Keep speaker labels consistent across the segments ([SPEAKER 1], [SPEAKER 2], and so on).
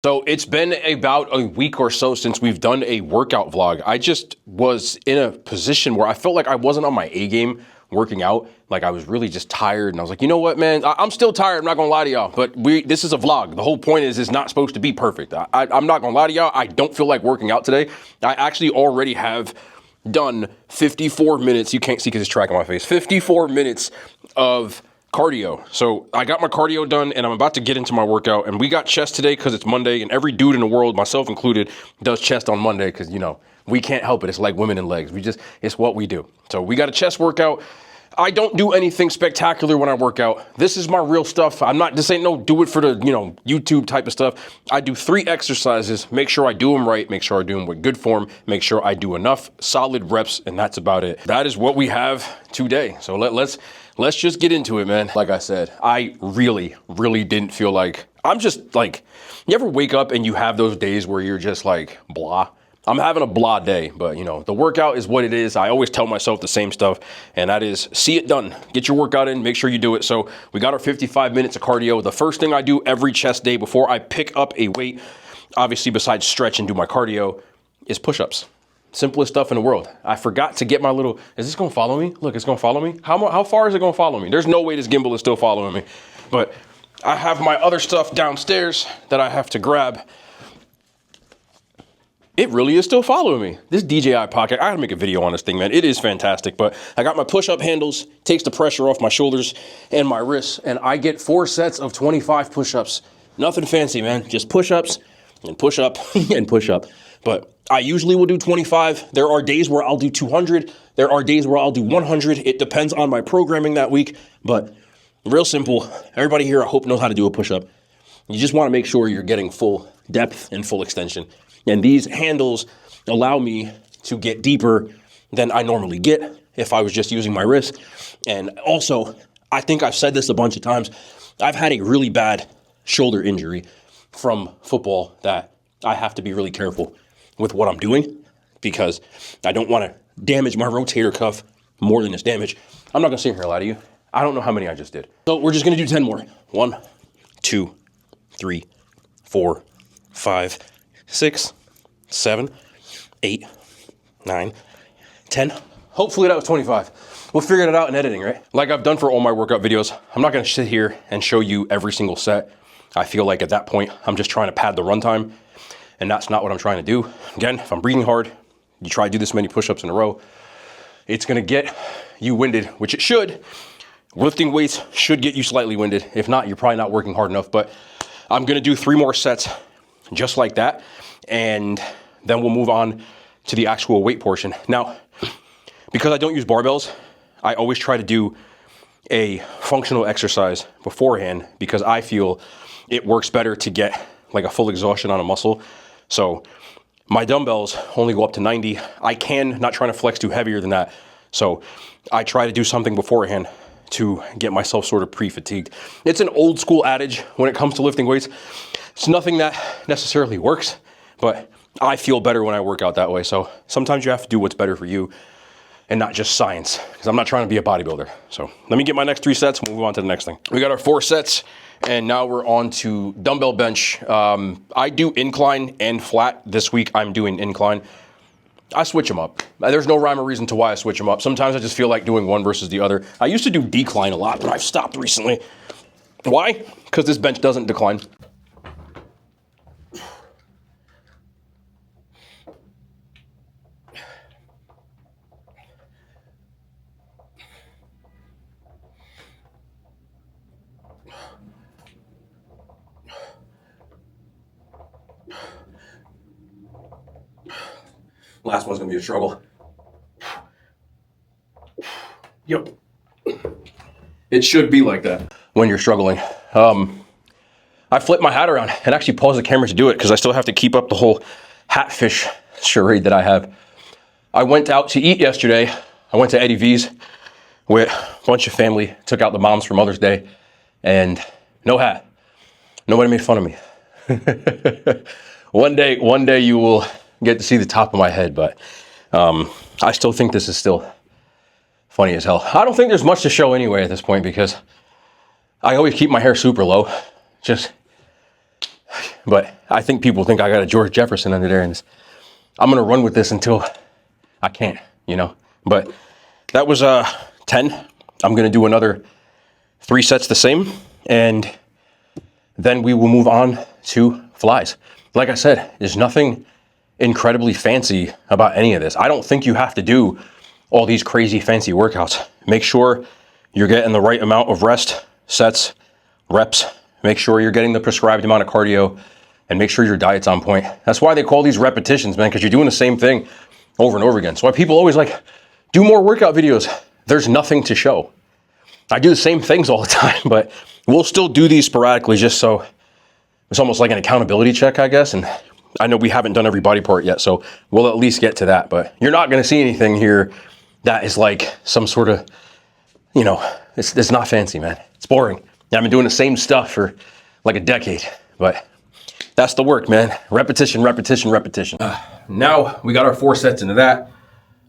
[SPEAKER 1] So it's been about a week or so since we've done a workout vlog. I just was in a position where I felt like I wasn't on my A game working out. Like I was really just tired, and I was like, you know what, man, I'm still tired. I'm not gonna lie to y'all, but this is a vlog. The whole point is it's not supposed to be perfect. I'm not gonna lie to y'all. I don't feel like working out today. I actually already have done 54 minutes. You can't see because it's tracking my face. 54 minutes of cardio. So I got my cardio done and I'm about to get into my workout, and we got chest today because it's Monday, and every dude in the world, myself included, does chest on Monday because, you know, we can't help it. It's like women in legs. It's what we do. So we got a chest workout. I don't do anything spectacular when I work out. This is my real stuff. This ain't no do it for the, YouTube type of stuff. I do 3 exercises, make sure I do them right, make sure I do them with good form, make sure I do enough solid reps, and that's about it. That is what we have today. So let's just get into it, man. Like I said, I really didn't feel like, you ever wake up and you have those days where you're just like blah? I'm having a blah day, but the workout is what it is. I always tell myself the same stuff, and that is see it done. Get your workout in, make sure you do it. So we got our 55 minutes of cardio. The first thing I do every chest day before I pick up a weight, obviously besides stretch and do my cardio, is push-ups. Simplest stuff in the world. I forgot to get my little, is this gonna follow me? Look, it's gonna follow me. How far is it gonna follow me? There's no way this gimbal is still following me. But I have my other stuff downstairs that I have to grab. It really is still following me. This DJI Pocket, I gotta make a video on this thing, man. It is fantastic, but I got my push-up handles, takes the pressure off my shoulders and my wrists, and I get 4 sets of 25 push-ups. Nothing fancy, man. Just push-ups and push-up and push-up. But I usually will do 25. There are days where I'll do 200. There are days where I'll do 100. It depends on my programming that week, but real simple. Everybody here, I hope, knows how to do a push-up. You just wanna make sure you're getting full depth and full extension. And these handles allow me to get deeper than I normally get if I was just using my wrist. And also, I think I've said this a bunch of times, I've had a really bad shoulder injury from football that I have to be really careful with what I'm doing because I don't want to damage my rotator cuff more than it's damaged. I'm not going to sit here and lie to you. I don't know how many I just did. So we're just going to do 10 more. 1, 2, 3, 4, 5, 6, 7, 8, 9, 10. Hopefully that was 25. We'll figure it out in editing, right? Like I've done for all my workout videos, I'm not gonna sit here and show you every single set. I feel like at that point, I'm just trying to pad the runtime, and that's not what I'm trying to do. Again, if I'm breathing hard, you try to do this many push-ups in a row, it's gonna get you winded, which it should. Lifting weights should get you slightly winded. If not, you're probably not working hard enough, but I'm gonna do 3 more sets just like that, and then we'll move on to the actual weight portion. Now, because I don't use barbells, I always try to do a functional exercise beforehand because I feel it works better to get like a full exhaustion on a muscle. So my dumbbells only go up to 90. I can, not trying to flex too heavier than that. So I try to do something beforehand to get myself sort of pre-fatigued. It's an old school adage when it comes to lifting weights. It's nothing that necessarily works, but I feel better when I work out that way. So sometimes you have to do what's better for you and not just science, because I'm not trying to be a bodybuilder. So let me get my next 3 sets and we'll move on to the next thing. We got our 4 sets and now we're on to dumbbell bench. I do incline and flat. This week I'm doing incline. I switch them up. There's no rhyme or reason to why I switch them up. Sometimes I just feel like doing one versus the other. I used to do decline a lot, but I've stopped recently. Why? Because this bench doesn't decline. Last one's gonna be a struggle. Yep. It should be like that when you're struggling. I flipped my hat around and actually paused the camera to do it because I still have to keep up the whole hat fish charade that I have. I went out to eat yesterday. I went to Eddie V's with a bunch of family, took out the moms for Mother's Day, and no hat. Nobody made fun of me. One day you will get to see the top of my head, but I still think this is still funny as hell. I don't think there's much to show anyway at this point because I always keep my hair super low. Just but I think people think I got a George Jefferson under there, and I'm going to run with this until I can't, you know. But that was 10. I'm going to do another 3 sets the same, and then we will move on to flies. Like I said, there's nothing incredibly fancy about any of this. I don't think you have to do all these crazy fancy workouts. Make sure you're getting the right amount of rest, sets, reps. Make sure you're getting the prescribed amount of cardio, and make sure your diet's on point. That's why they call these repetitions, man, because you're doing the same thing over and over again. So why people always like, do more workout videos. There's nothing to show. I do the same things all the time, but we'll still do these sporadically just so it's almost like an accountability check, I guess. And I know we haven't done every body part yet, so we'll at least get to that. But you're not going to see anything here that is like some sort of, you know, it's not fancy, man. It's boring. I've been doing the same stuff for like a decade, but that's the work, man. Repetition, repetition, repetition. Now we got our 4 sets into that.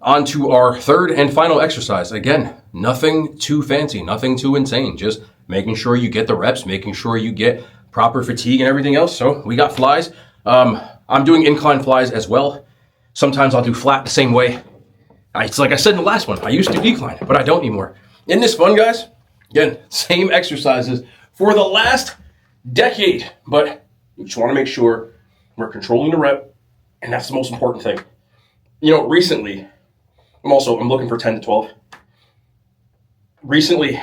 [SPEAKER 1] On to our third and final exercise. Again, nothing too fancy, nothing too insane. Just making sure you get the reps, making sure you get proper fatigue and everything else. So we got flies. I'm doing incline flies as well. Sometimes I'll do flat the same way. It's like I said in the last one, I used to decline, but I don't anymore. Isn't this fun, guys? Again, same exercises for the last decade, but you just want to make sure we're controlling the rep, and that's the most important thing. You know, recently, I'm looking for 10 to 12. Recently,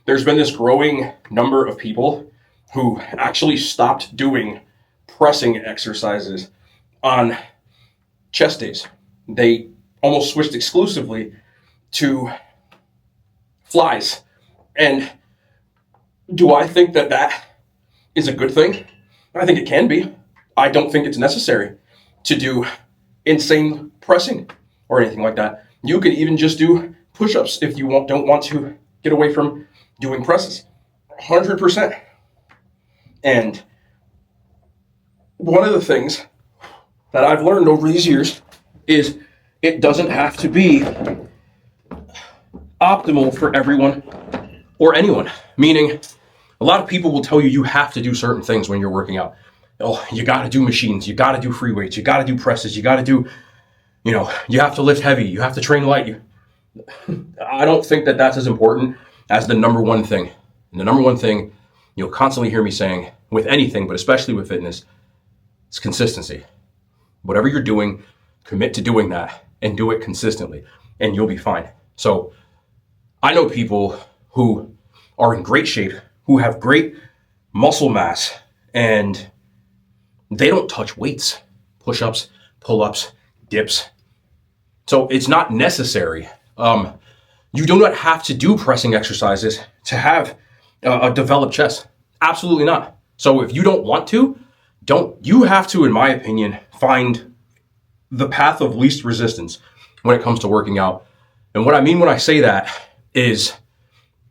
[SPEAKER 1] there's been this growing number of people who actually stopped doing pressing exercises on chest days. They almost switched exclusively to flies. And do I think that that is a good thing? I think it can be. I don't think it's necessary to do insane pressing or anything like that. You could even just do push-ups if you don't want to get away from doing presses. 100%. And one of the things that I've learned over these years is it doesn't have to be optimal for everyone or anyone. Meaning, a lot of people will tell you you have to do certain things when you're working out. Oh, you got to do machines, you got to do free weights, you got to do presses, you got to do, you know, you have to lift heavy, you have to train light. I don't think that that's as important as the number one thing. And the number one thing you'll constantly hear me saying with anything, but especially with fitness, is consistency. Whatever you're doing, commit to doing that and do it consistently, and you'll be fine. So I know people who are in great shape, who have great muscle mass, and they don't touch weights, push-ups, pull-ups, dips. So it's not necessary. You do not have to do pressing exercises to have a developed chest. Absolutely not. So if you don't want to, you have to, in my opinion, find the path of least resistance when it comes to working out. And what I mean when I say that is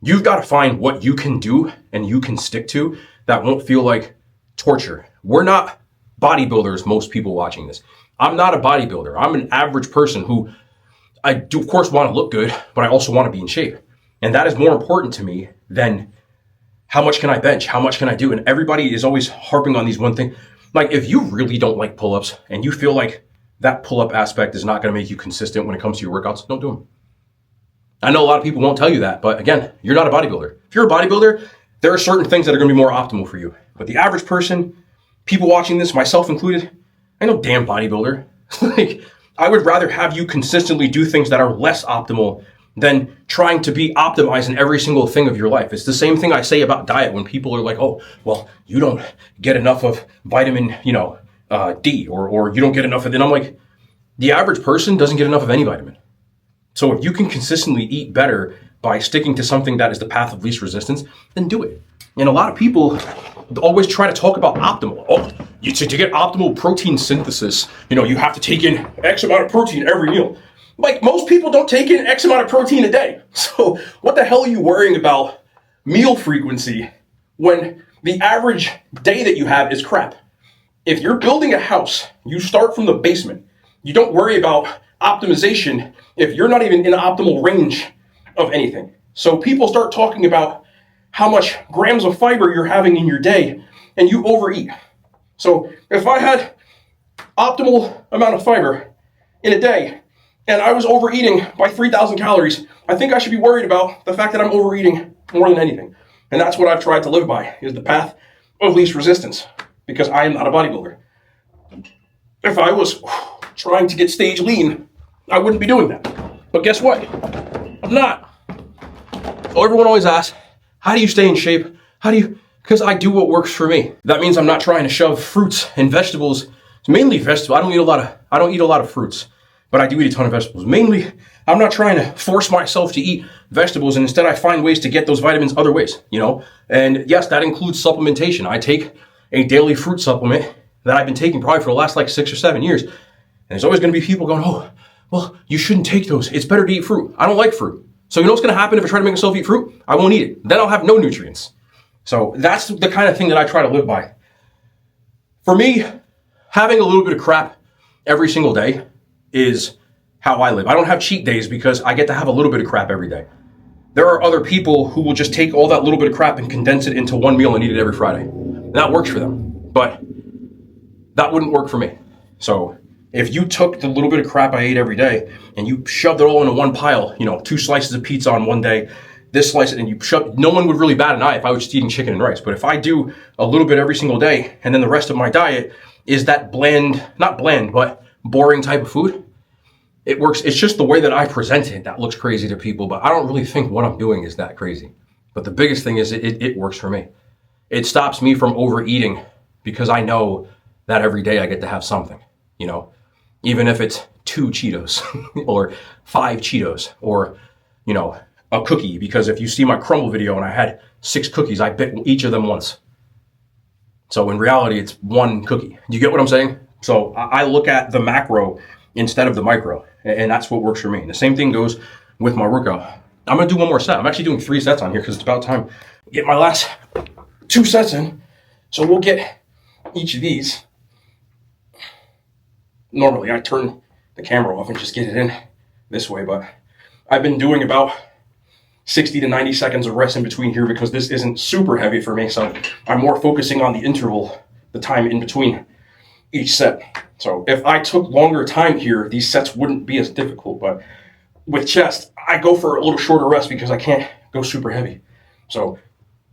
[SPEAKER 1] you've got to find what you can do and you can stick to that won't feel like torture. We're not bodybuilders, most people watching this. I'm not a bodybuilder. I'm an average person who I do, of course, want to look good, but I also want to be in shape. And that is more important to me than how much can I bench? How much can I do? And everybody is always harping on these one thing. Like, if you really don't like pull-ups and you feel like that pull-up aspect is not going to make you consistent when it comes to your workouts, don't do them. I know a lot of people won't tell you that, but again, you're not a bodybuilder. If you're a bodybuilder, there are certain things that are going to be more optimal for you. But the average person, people watching this, myself included, I know damn bodybuilder. Like, I would rather have you consistently do things that are less optimal than trying to be optimized in every single thing of your life. It's the same thing I say about diet when people are like, oh, well, you don't get enough of vitamin, D, or you don't get enough of it. And I'm like, the average person doesn't get enough of any vitamin. So if you can consistently eat better by sticking to something that is the path of least resistance, then do it. And a lot of people always try to talk about optimal. Oh, to get optimal protein synthesis, you have to take in X amount of protein every meal. Like, most people don't take in X amount of protein a day. So what the hell are you worrying about meal frequency when the average day that you have is crap? If you're building a house, you start from the basement. You don't worry about optimization if you're not even in the optimal range of anything. So people start talking about how much grams of fiber you're having in your day, and you overeat. So if I had optimal amount of fiber in a day and I was overeating by 3,000 calories, I think I should be worried about the fact that I'm overeating more than anything. And that's what I've tried to live by, is the path of least resistance, because I am not a bodybuilder. If I was trying to get stage lean, I wouldn't be doing that. But guess what? I'm not. So everyone always asks, how do you stay in shape? Because I do what works for me. That means I'm not trying to shove fruits and vegetables. It's mainly vegetables. I don't eat a lot of fruits, but I do eat a ton of vegetables. Mainly, I'm not trying to force myself to eat vegetables, and instead I find ways to get those vitamins other ways, you know? And yes, that includes supplementation. I take a daily fruit supplement that I've been taking probably for the last like 6 or 7 years. And there's always going to be people going, oh, well, you shouldn't take those. It's better to eat fruit. I don't like fruit. So you know what's going to happen if I try to make myself eat fruit? I won't eat it. Then I'll have no nutrients. So that's the kind of thing that I try to live by. For me, having a little bit of crap every single day is how I live. I don't have cheat days because I get to have a little bit of crap every day. There are other people who will just take all that little bit of crap and condense it into one meal and eat it every Friday. And that works for them, but that wouldn't work for me. So if you took the little bit of crap I ate every day and you shoved it all into one pile, you know, 2 slices of pizza on one day, this slice, and you shove, no one would really bat an eye if I was just eating chicken and rice. But if I do a little bit every single day, and then the rest of my diet is that bland, not bland, but boring type of food, it works. It's just the way that I present it that looks crazy to people, but I don't really think what I'm doing is that crazy. But the biggest thing is it works for me. It stops me from overeating because I know that every day I get to have something, you know, even if it's 2 Cheetos or 5 Cheetos or, you know, a cookie, because if you see my crumble video and I had 6 cookies, I bit each of them once. So in reality, it's 1 cookie. Do you get what I'm saying? So I look at the macro instead of the micro, and that's what works for me. And the same thing goes with my workout. I'm going to do 1 more set. I'm actually doing 3 sets on here because it's about time to get my last 2 sets in. So we'll get each of these. Normally I turn the camera off and just get it in this way, but I've been doing about 60 to 90 seconds of rest in between here because this isn't super heavy for me. So I'm more focusing on the interval, the time in between each set. So if I took longer time here, these sets wouldn't be as difficult. But with chest, I go for a little shorter rest because I can't go super heavy. So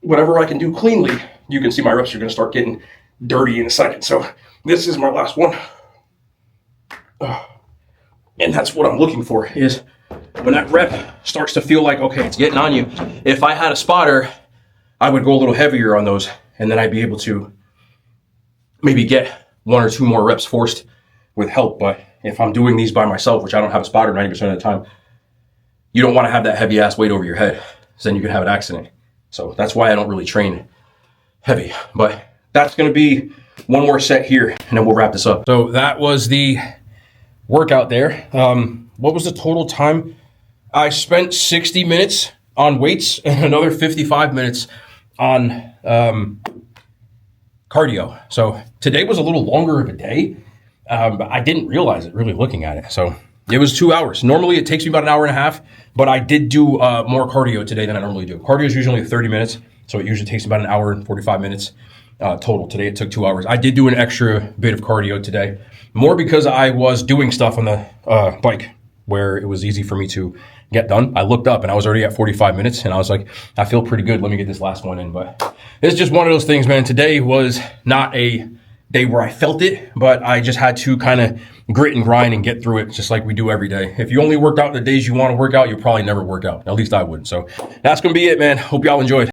[SPEAKER 1] whatever I can do cleanly, you can see my reps are going to start getting dirty in a second. So this is my last one. And that's what I'm looking for, is when that rep starts to feel like, okay, it's getting on you. If I had a spotter, I would go a little heavier on those, and then I'd be able to maybe get 1 or 2 more reps forced with help. But if I'm doing these by myself, which I don't have a spotter 90% of the time, you don't want to have that heavy ass weight over your head, because then you can have an accident. So that's why I don't really train heavy. But that's going to be 1 more set here, and then we'll wrap this up. So that was the workout there. What was the total time? I spent 60 minutes on weights and another 55 minutes on cardio. So today was a little longer of a day, but I didn't realize it really looking at it. So it was 2 hours. Normally it takes me about 1.5 hours, but I did do more cardio today than I normally do. Cardio is usually 30 minutes, so it usually takes about 1 hour and 45 minutes total. Today it took 2 hours. I did do an extra bit of cardio today, more because I was doing stuff on the bike where it was easy for me to get done. I looked up and I was already at 45 minutes and I was like, I feel pretty good. Let me get this last one in. But it's just one of those things, man. Today was not a day where I felt it, but I just had to kind of grit and grind and get through it just like we do every day. If you only work out the days you want to work out, you'll probably never work out. At least I wouldn't. So that's going to be it, man. Hope y'all enjoyed.